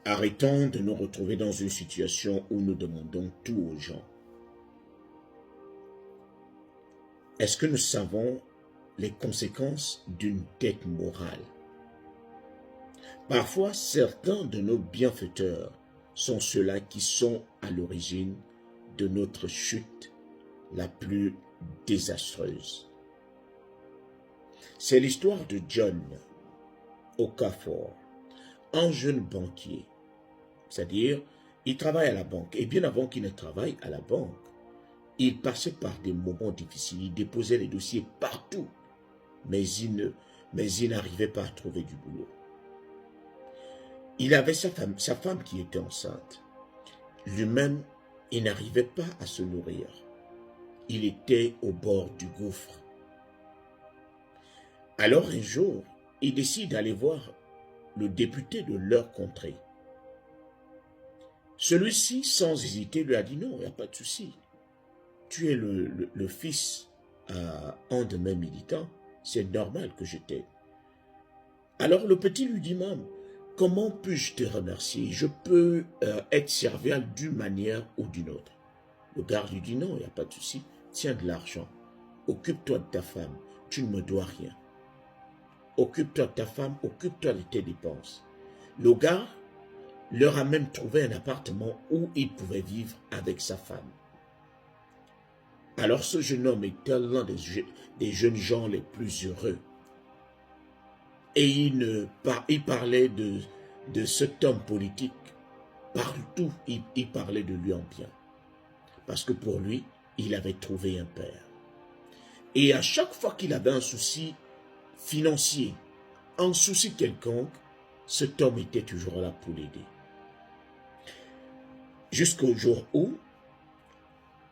Arrêtons de nous retrouver dans une situation où nous demandons tout aux gens. Est-ce que nous savons les conséquences d'une dette morale? Parfois, certains de nos bienfaiteurs sont ceux-là qui sont à l'origine de notre chute la plus désastreuse. C'est l'histoire de John Okafor, un jeune banquier. C'est-à-dire, il travaille à la banque. Et bien avant qu'il ne travaille à la banque, il passait par des moments difficiles. Il déposait les dossiers partout. Mais il n'arrivait pas à trouver du boulot. Il avait sa femme qui était enceinte. Lui-même, il n'arrivait pas à se nourrir. Il était au bord du gouffre. Alors un jour, il décide d'aller voir le député de leur contrée. Celui-ci, sans hésiter, lui a dit non, il n'y a pas de souci. Tu es le fils à un de mes militants, c'est normal que je t'aide. Alors le petit lui dit, maman, comment puis-je te remercier? Je peux être serviable d'une manière ou d'une autre. Le gars lui dit, non, il n'y a pas de souci, tiens de l'argent, occupe-toi de ta femme, tu ne me dois rien. Occupe-toi de ta femme, occupe-toi de tes dépenses. Le gars leur a même trouvé un appartement où il pouvait vivre avec sa femme. Alors ce jeune homme était l'un des jeunes gens les plus heureux. Et il parlait de cet homme politique. Partout, il parlait de lui en bien. Parce que pour lui, il avait trouvé un père. Et à chaque fois qu'il avait un souci financier, un souci quelconque, cet homme était toujours là pour l'aider. Jusqu'au jour où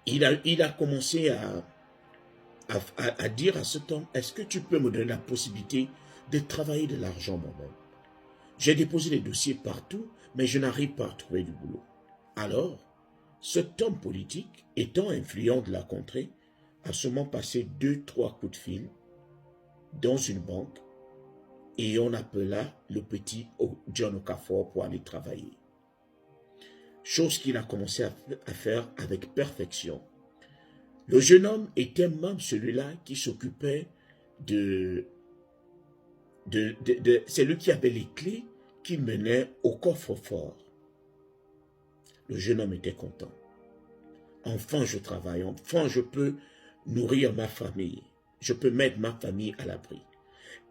il a commencé à dire à cet homme, est-ce que tu peux me donner la possibilité de travailler de l'argent moi-même? J'ai déposé les dossiers partout, mais je n'arrive pas à trouver du boulot. Alors, cet homme politique, étant influent de la contrée, a seulement passé 2-3 coups de fil dans une banque et on appela le petit John Okafor pour aller travailler. Chose qu'il a commencé à faire avec perfection. Le jeune homme était même celui-là qui s'occupait c'est lui qui avait les clés qui menaient au coffre-fort. Le jeune homme était content. Enfin, je travaille, enfin, je peux nourrir ma famille. Je peux mettre ma famille à l'abri.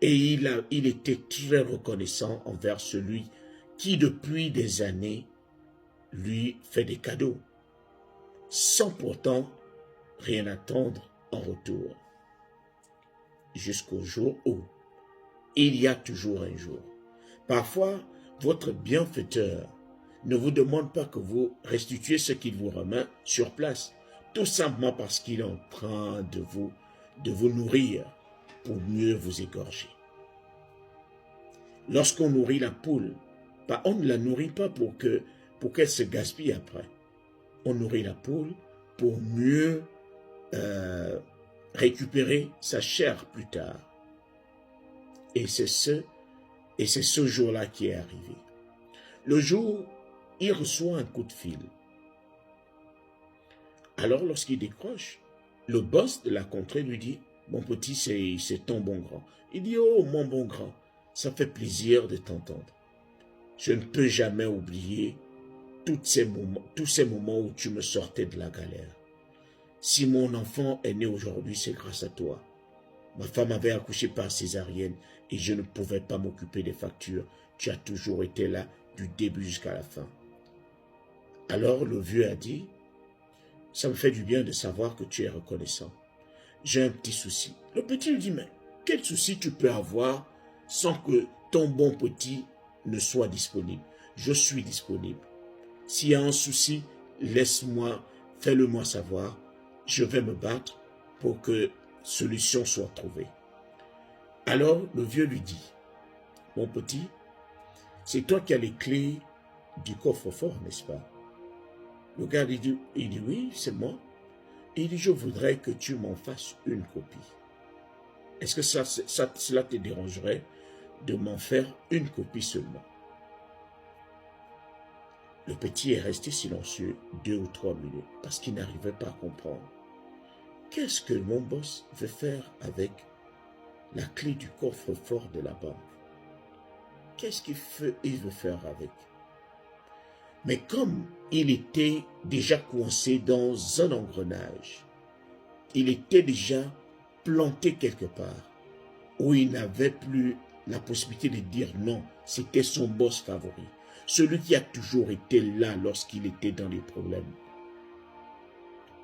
Et il était très reconnaissant envers celui qui, depuis des années, lui fait des cadeaux, sans pourtant rien attendre en retour. Jusqu'au jour où il y a toujours un jour. Parfois, votre bienfaiteur ne vous demande pas que vous restituiez ce qu'il vous remet sur place, tout simplement parce qu'il est en train de vous nourrir pour mieux vous égorger. Lorsqu'on nourrit la poule, on ne la nourrit pas pour qu'elle se gaspille après. On nourrit la poule pour mieux récupérer sa chair plus tard. Et c'est ce jour-là qui est arrivé. Le jour, il reçoit un coup de fil. Alors, lorsqu'il décroche, le boss de la contrée lui dit, « Mon petit, c'est ton bon grand. » Il dit, « Oh, mon bon grand, ça fait plaisir de t'entendre. Je ne peux jamais oublier tous ces moments où tu me sortais de la galère. Si mon enfant est né aujourd'hui, c'est grâce à toi. Ma femme avait accouché par césarienne et je ne pouvais pas m'occuper des factures. Tu as toujours été là du début jusqu'à la fin. » Alors le vieux a dit, « Ça me fait du bien de savoir que tu es reconnaissant. J'ai un petit souci. » Le petit lui dit, « Mais quel souci tu peux avoir sans que ton bon petit ne soit disponible? Je suis disponible. S'il y a un souci, laisse-moi, fais-le-moi savoir. Je vais me battre pour que solution soit trouvée. » Alors le vieux lui dit, « Mon petit, c'est toi qui as les clés du coffre-fort, n'est-ce pas? » Le gars il dit, « Oui, c'est moi. » Il dit, « Je voudrais que tu m'en fasses une copie. Est-ce que cela te dérangerait de m'en faire une copie seulement? » Le petit est resté silencieux 2 ou 3 minutes parce qu'il n'arrivait pas à comprendre. Qu'est-ce que mon boss veut faire avec la clé du coffre-fort de la banque? Qu'est-ce qu'il veut faire avec? Mais comme il était déjà coincé dans un engrenage, il était déjà planté quelque part, où il n'avait plus la possibilité de dire non. C'était son boss favori, celui qui a toujours été là lorsqu'il était dans les problèmes.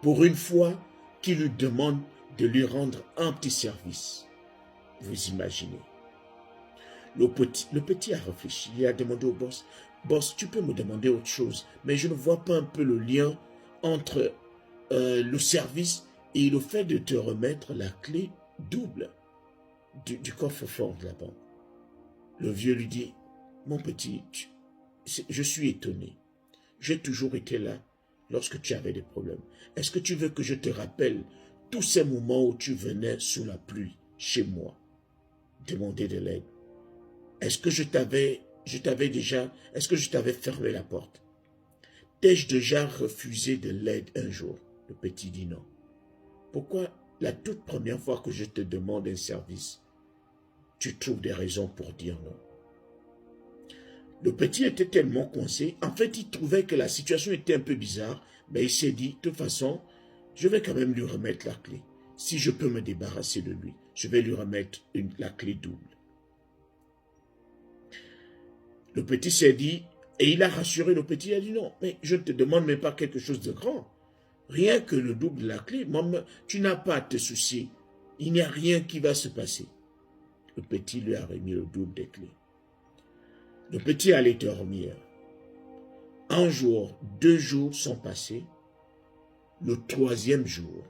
Pour une fois qu'il lui demande de lui rendre un petit service, vous imaginez. Le petit a réfléchi, il a demandé au boss, « Boss, tu peux me demander autre chose, mais je ne vois pas un peu le lien entre le service et le fait de te remettre la clé double du coffre-fort de la banque. » Le vieux lui dit, « Mon petit, je suis étonné. J'ai toujours été là lorsque tu avais des problèmes. Est-ce que tu veux que je te rappelle tous ces moments où tu venais sous la pluie chez moi demander de l'aide? Est-ce que je t'avais fermé la porte? T'ai-je déjà refusé de l'aide un jour? » Le petit dit non. Pourquoi la toute première fois que je te demande un service, tu trouves des raisons pour dire non? Le petit était tellement coincé, en fait il trouvait que la situation était un peu bizarre, mais il s'est dit, de toute façon, je vais quand même lui remettre la clé. Si je peux me débarrasser de lui, je vais lui remettre la clé double. Le petit s'est dit, et il a rassuré le petit, il a dit non, mais je ne te demande même pas quelque chose de grand. Rien que le double de la clé, tu n'as pas à te soucier. Il n'y a rien qui va se passer. Le petit lui a remis le double des clés. Le petit allait dormir. Un jour, 2 jours sont passés. Le 3e jour,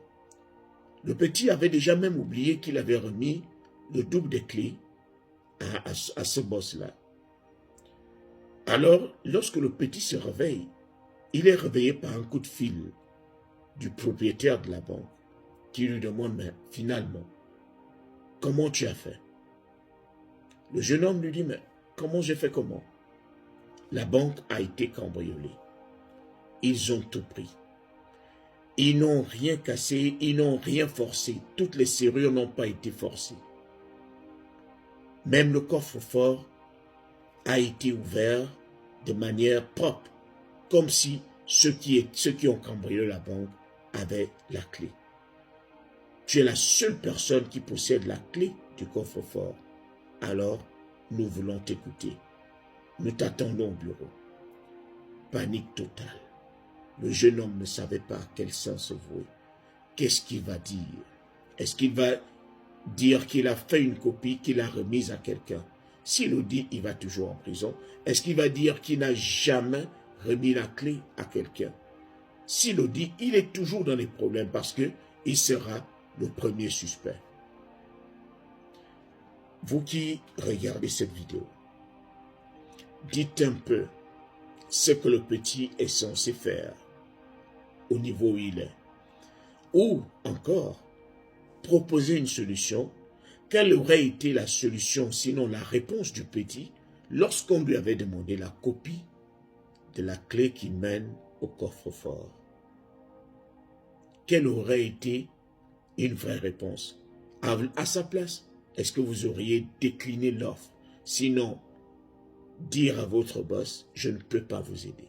le petit avait déjà même oublié qu'il avait remis le double des clés à ce boss-là. Alors, lorsque le petit se réveille, il est réveillé par un coup de fil du propriétaire de la banque qui lui demande, mais finalement, comment tu as fait? Le jeune homme lui dit, mais comment j'ai fait comment? La banque a été cambriolée. Ils ont tout pris. Ils n'ont rien cassé, ils n'ont rien forcé. Toutes les serrures n'ont pas été forcées. Même le coffre-fort a été ouvert de manière propre, comme si ceux qui ont cambriolé la banque avaient la clé. Tu es la seule personne qui possède la clé du coffre-fort. Alors, nous voulons t'écouter. Nous t'attendons au bureau. Panique totale. Le jeune homme ne savait pas à quel sens se vouer. Qu'est-ce qu'il va dire? Est-ce qu'il va dire qu'il a fait une copie, qu'il a remise à quelqu'un? S'il le dit, il va toujours en prison. Est-ce qu'il va dire qu'il n'a jamais remis la clé à quelqu'un? S'il le dit, il est toujours dans les problèmes parce qu'il sera le premier suspect. Vous qui regardez cette vidéo, dites un peu ce que le petit est censé faire au niveau où il est. Ou encore, proposer une solution. Quelle aurait été la solution, sinon la réponse du petit, lorsqu'on lui avait demandé la copie de la clé qui mène au coffre-fort? Quelle aurait été une vraie réponse? À sa place, est-ce que vous auriez décliné l'offre? Sinon, dire à votre boss, je ne peux pas vous aider.